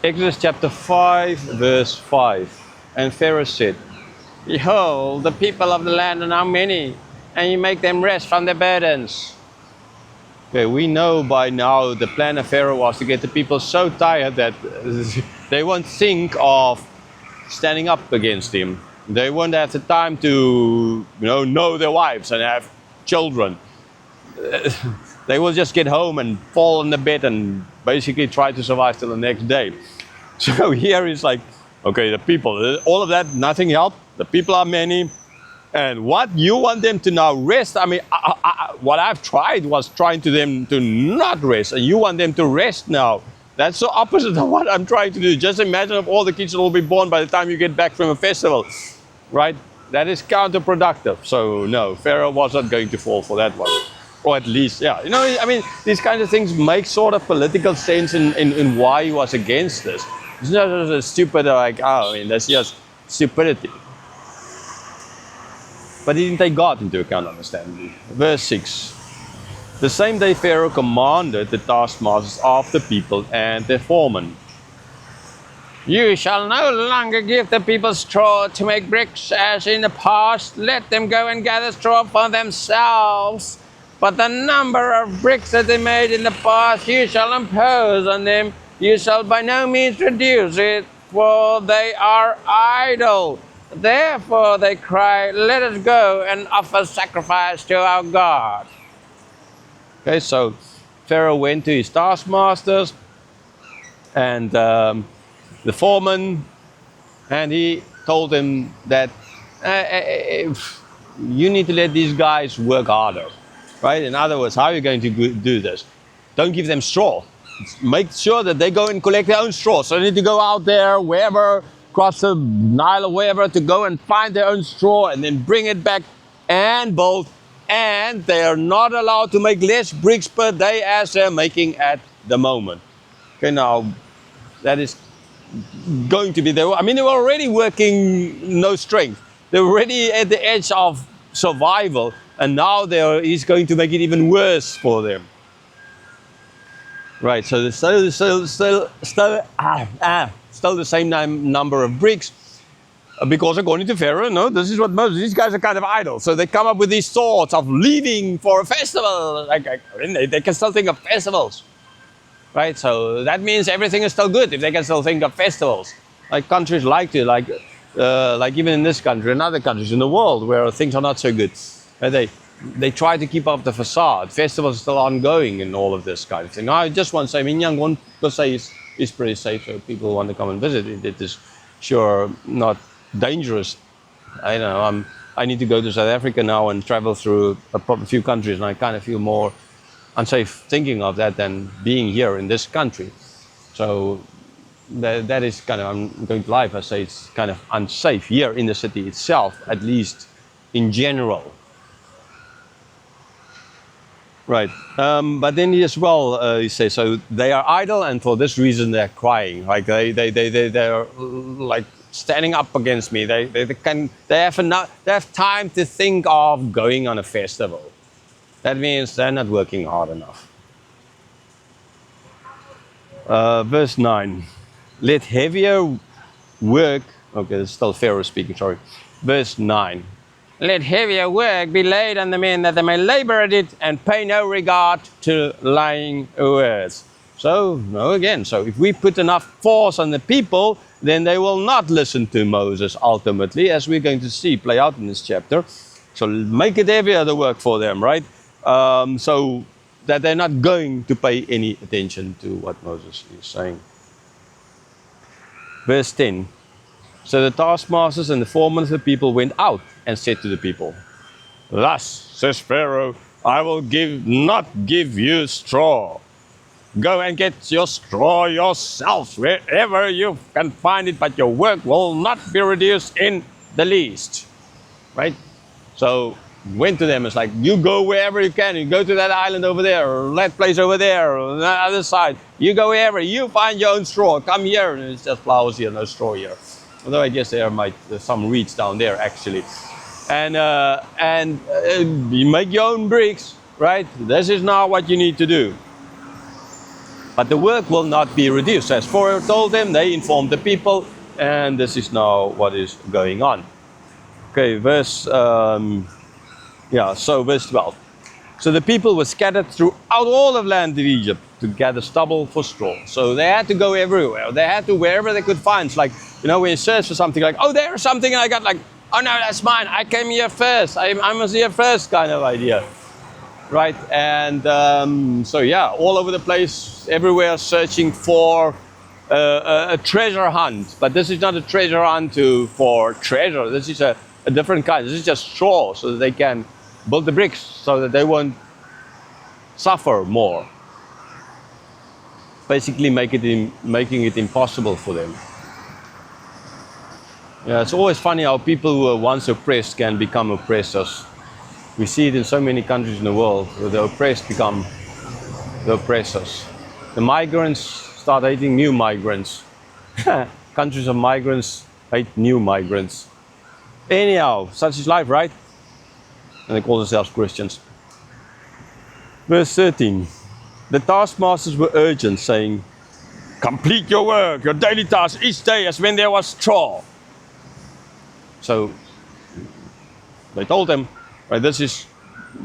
Exodus chapter 5, verse 5. And Pharaoh said, Behold, the people of the land are now many, and you make them rest from their burdens. Okay, we know by now the plan of Pharaoh was to get the people so tired that they won't think of standing up against him. They won't have the time to know their wives and have children. They will just get home and fall on the bed and basically try to survive till the next day. So here is like, okay, the people, all of that, nothing helped. The people are many. And what you want them to now rest? I mean, what I've tried was trying to them to not rest, and you want them to rest now. That's the opposite of what I'm trying to do. Just imagine if all the kids will be born by the time you get back from a festival, right? That is counterproductive. So no, Pharaoh was not going to fall for that one. Or at least, yeah. I mean, these kinds of things make sort of political sense in why he was against this. It's not just a stupid, like, oh, I mean, that's just stupidity. But he didn't take God into account, understandably. Verse 6. The same day Pharaoh commanded the taskmasters of the people and their foremen. You shall no longer give the people straw to make bricks as in the past. Let them go and gather straw for themselves. But the number of bricks that they made in the past you shall impose on them. You shall by no means reduce it, for they are idle. Therefore they cry, let us go and offer sacrifice to our God. Okay, so Pharaoh went to his taskmasters and the foreman, and he told them that you need to let these guys work harder, right? In other words, how are you going to do this? Don't give them straw. Make sure that they go and collect their own straw. So they need to go out there, wherever, across the Nile or wherever, to go and find their own straw and then bring it back and build. And they are not allowed to make less bricks per day as they're making at the moment. Okay, now that is going to be there. I mean, they were already working no strength. They were already at the edge of survival, and now he's going to make it even worse for them. Right, so there's still the same number of bricks, because according to Pharaoh, no, this is what these guys are kind of idle. So they come up with these thoughts of leaving for a festival. They can still think of festivals, right? So that means everything is still good if they can still think of festivals. Like countries like even in this country and other countries in the world where things are not so good, they try to keep up the facade. Festivals are still ongoing and all of this kind of thing. I just want to say, Minyangon per se is pretty safe, so people want to come and visit. It is sure not dangerous. I know I need to go to South Africa now and travel through a few countries, and I kind of feel more unsafe thinking of that than being here in this country. So that is kind of, I'm going to live, I say it's kind of unsafe here in the city itself, at least in general. Right, but then as well, you say, so they are idle, and for this reason they're crying. Like they're like standing up against me. They have time to think of going on a festival. That means they're not working hard enough. Verse 9, let heavier work. Okay, it's still Pharaoh speaking. Sorry. Verse 9. Let heavier work be laid on the men, that they may labor at it and pay no regard to lying words. So, no, again, so if we put enough force on the people, then they will not listen to Moses ultimately, as we're going to see play out in this chapter. So make it heavier the work for them, right? So that they're not going to pay any attention to what Moses is saying. Verse 10. So the taskmasters and the foremen of the people went out and said to the people, thus says Pharaoh, I will not give you straw. Go and get your straw yourselves wherever you can find it, but your work will not be reduced in the least. Right? So went to them, it's like, you go wherever you can. You go to that island over there, or that place over there, or the other side. You go wherever, you find your own straw. Come here, and it's just flowers here, no straw here. Although I guess there's some reeds down there actually. And you make your own bricks, right? This is now what you need to do. But the work will not be reduced. As Pharaoh told them, they informed the people, and this is now what is going on. Okay, verse 12. So the people were scattered throughout all the land of Egypt to gather stubble for straw. So they had to go everywhere. They had to wherever they could find. It's like, when you search for something, like, oh, there's something, and I got like, oh no, that's mine. I came here first. I was here first, kind of idea. Right? And all over the place, everywhere, searching for a treasure hunt. But this is not a treasure hunt for treasure. This is a different kind. This is just straw, so that they can build the bricks, so that they won't suffer more. Basically making it impossible for them. Yeah, it's always funny how people who were once oppressed can become oppressors. We see it in so many countries in the world, where the oppressed become the oppressors. The migrants start hating new migrants. Countries of migrants hate new migrants. Anyhow, such is life, right? And they call themselves Christians. Verse 13. The taskmasters were urgent, saying, complete your work, your daily task each day as when there was straw. So they told them, right,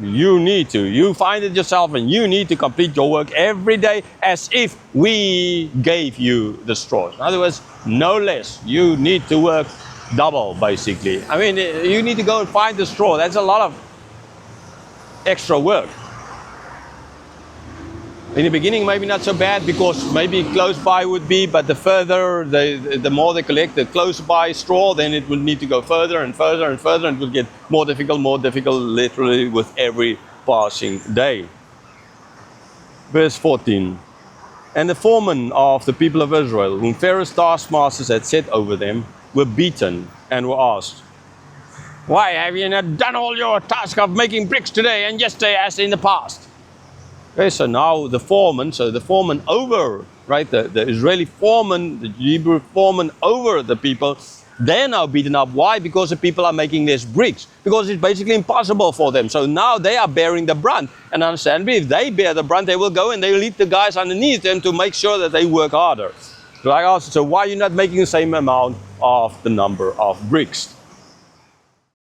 you find it yourself, and you need to complete your work every day as if we gave you the straws. In other words, no less. You need to work double, basically. I mean, you need to go and find the straw. That's a lot of extra work. In the beginning, maybe not so bad, because maybe close by would be, but the more they collect the close by straw, then it will need to go further and further and further, and it will get more difficult, literally with every passing day. Verse 14. And the foremen of the people of Israel, whom Pharaoh's taskmasters had set over them, were beaten and were asked, why have you not done all your task of making bricks today and yesterday as in the past? Okay, so now the foreman over, right, the Israeli foreman, the Hebrew foreman over the people, they're now beaten up. Why? Because the people are making less bricks. Because it's basically impossible for them. So now they are bearing the brunt. And understandably, if they bear the brunt, they will go and they will lead the guys underneath them to make sure that they work harder. So I asked, so why are you not making the same amount of the number of bricks?